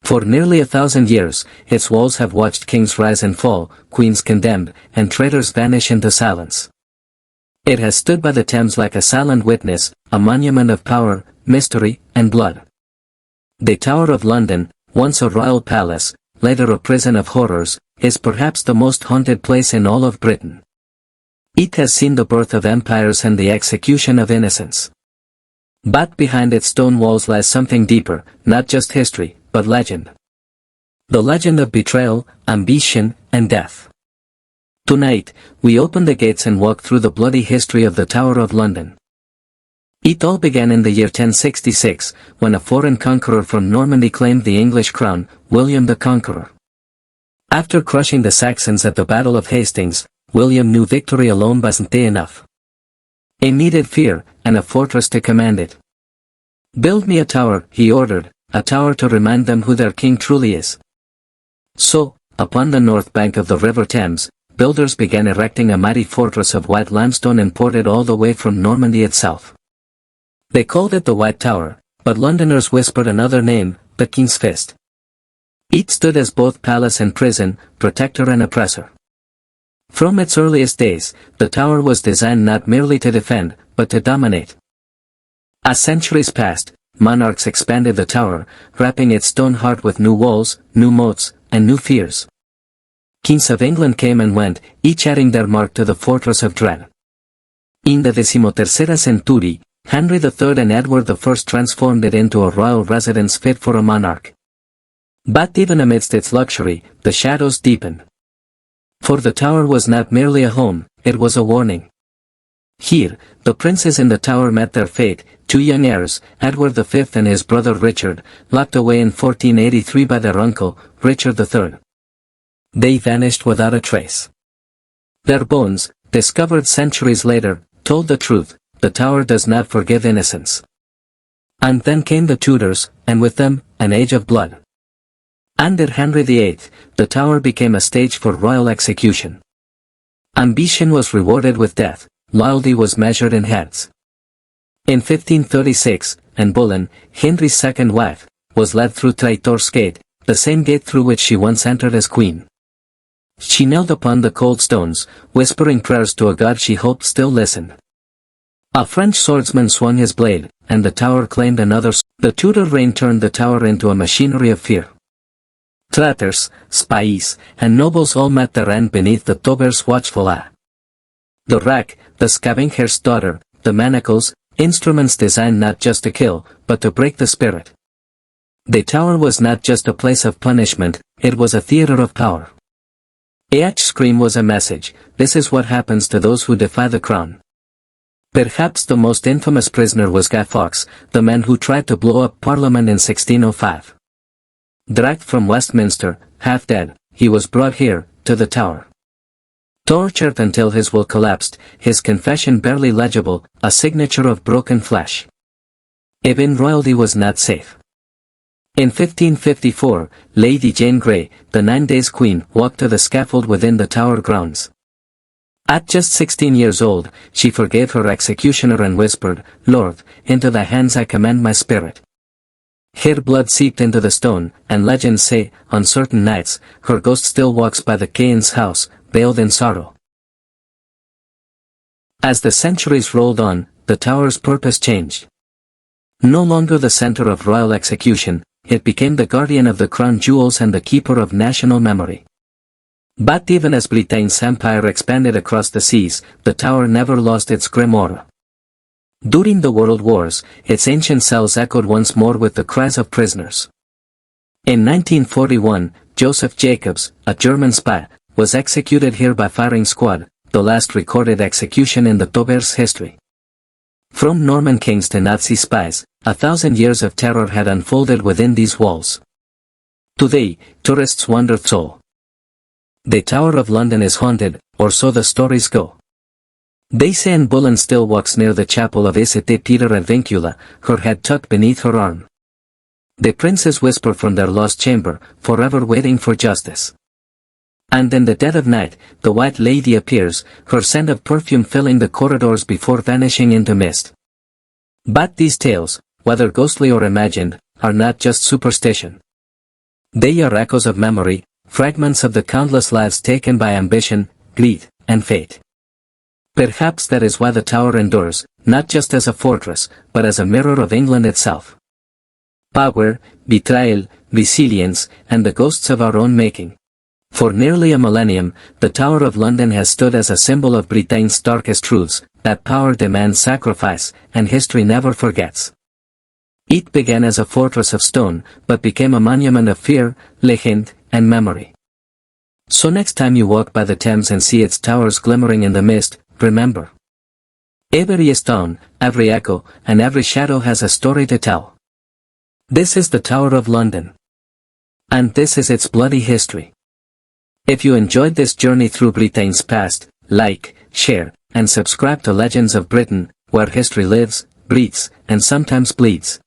For nearly 1,000 years, its walls have watched kings rise and fall, queens condemned, and traitors vanish into silence. It has stood by the Thames like a silent witness, a monument of power, mystery, and blood. The Tower of London, once a royal palace, later a prison of horrors, is perhaps the most haunted place in all of Britain. It has seen the birth of empires and the execution of innocents. But behind its stone walls lies something deeper, not just history, but legend. The legend of betrayal, ambition, and death. Tonight, we open the gates and walk through the bloody history of the Tower of London. It all began in the year 1066, when a foreign conqueror from Normandy claimed the English crown, William the Conqueror. After crushing the Saxons at the Battle of Hastings, William knew victory alone wasn't enough. He needed fear, and a fortress to command it. "Build me a tower," he ordered, "a tower to remind them who their king truly is." So, upon the north bank of the River Thames, builders began erecting a mighty fortress of white limestone imported all the way from Normandy itself. They called it the White Tower, but Londoners whispered another name, the King's Fist. It stood as both palace and prison, protector and oppressor. From its earliest days, the tower was designed not merely to defend, but to dominate. As centuries passed, monarchs expanded the tower, wrapping its stone heart with new walls, new moats, and new fears. Kings of England came and went, each adding their mark to the fortress of dread. In the 13th century, Henry III and Edward I transformed it into a royal residence fit for a monarch. But even amidst its luxury, the shadows deepened. For the tower was not merely a home, it was a warning. Here, the princes in the tower met their fate, two young heirs, Edward V and his brother Richard, locked away in 1483 by their uncle, Richard III. They vanished without a trace. Their bones, discovered centuries later, told the truth: the tower does not forgive innocence. And then came the Tudors, and with them, an age of blood. Under Henry VIII, the tower became a stage for royal execution. Ambition was rewarded with death, loyalty was measured in heads. In 1536, Anne Boleyn, Henry's second wife, was led through Traitors Gate, the same gate through which she once entered as queen. She knelt upon the cold stones, whispering prayers to a god she hoped still listened. A French swordsman swung his blade, and the tower claimed another. The Tudor reign turned the tower into a machinery of fear. Traitors, spies, and nobles all met their end beneath the tower's watchful eye. The rack, the scavenger's daughter, the manacles, instruments designed not just to kill, but to break the spirit. The tower was not just a place of punishment, it was a theater of power. Each scream was a message: this is what happens to those who defy the crown. Perhaps the most infamous prisoner was Guy Fawkes, the man who tried to blow up Parliament in 1605. Dragged from Westminster, half dead, he was brought here, to the tower. Tortured until his will collapsed, his confession barely legible, a signature of broken flesh. Even royalty was not safe. In 1554, Lady Jane Grey, the 9 Days Queen, walked to the scaffold within the tower grounds. At just 16 years old, she forgave her executioner and whispered, "Lord, into thy hands I commend my spirit." Her blood seeped into the stone, and legends say, on certain nights, her ghost still walks by the Cain's house, veiled in sorrow. As the centuries rolled on, the tower's purpose changed. No longer the center of royal execution, it became the guardian of the crown jewels and the keeper of national memory. But even as Britain's empire expanded across the seas, the tower never lost its grim aura. During the World Wars, its ancient cells echoed once more with the cries of prisoners. In 1941, Joseph Jacobs, a German spy, was executed here by firing squad, the last recorded execution in the tower's history. From Norman kings to Nazi spies, 1,000 years of terror had unfolded within these walls. Today, tourists wander through. The Tower of London is haunted, or so the stories go. They say Anne Boleyn still walks near the chapel of St. Peter at Vincula, her head tucked beneath her arm. The princes whisper from their lost chamber, forever waiting for justice. And in the dead of night, the White Lady appears, her scent of perfume filling the corridors before vanishing into mist. But these tales, whether ghostly or imagined, are not just superstition. They are echoes of memory, fragments of the countless lives taken by ambition, greed, and fate. Perhaps that is why the tower endures, not just as a fortress, but as a mirror of England itself. Power, betrayal, resilience, and the ghosts of our own making. For nearly a millennium, the Tower of London has stood as a symbol of Britain's darkest truths, that power demands sacrifice, and history never forgets. It began as a fortress of stone, but became a monument of fear, legend, and memory. So next time you walk by the Thames and see its towers glimmering in the mist, remember. Every stone, every echo, and every shadow has a story to tell. This is the Tower of London. And this is its bloody history. If you enjoyed this journey through Britain's past, like, share, and subscribe to Legends of Britain, where history lives, breathes, and sometimes bleeds.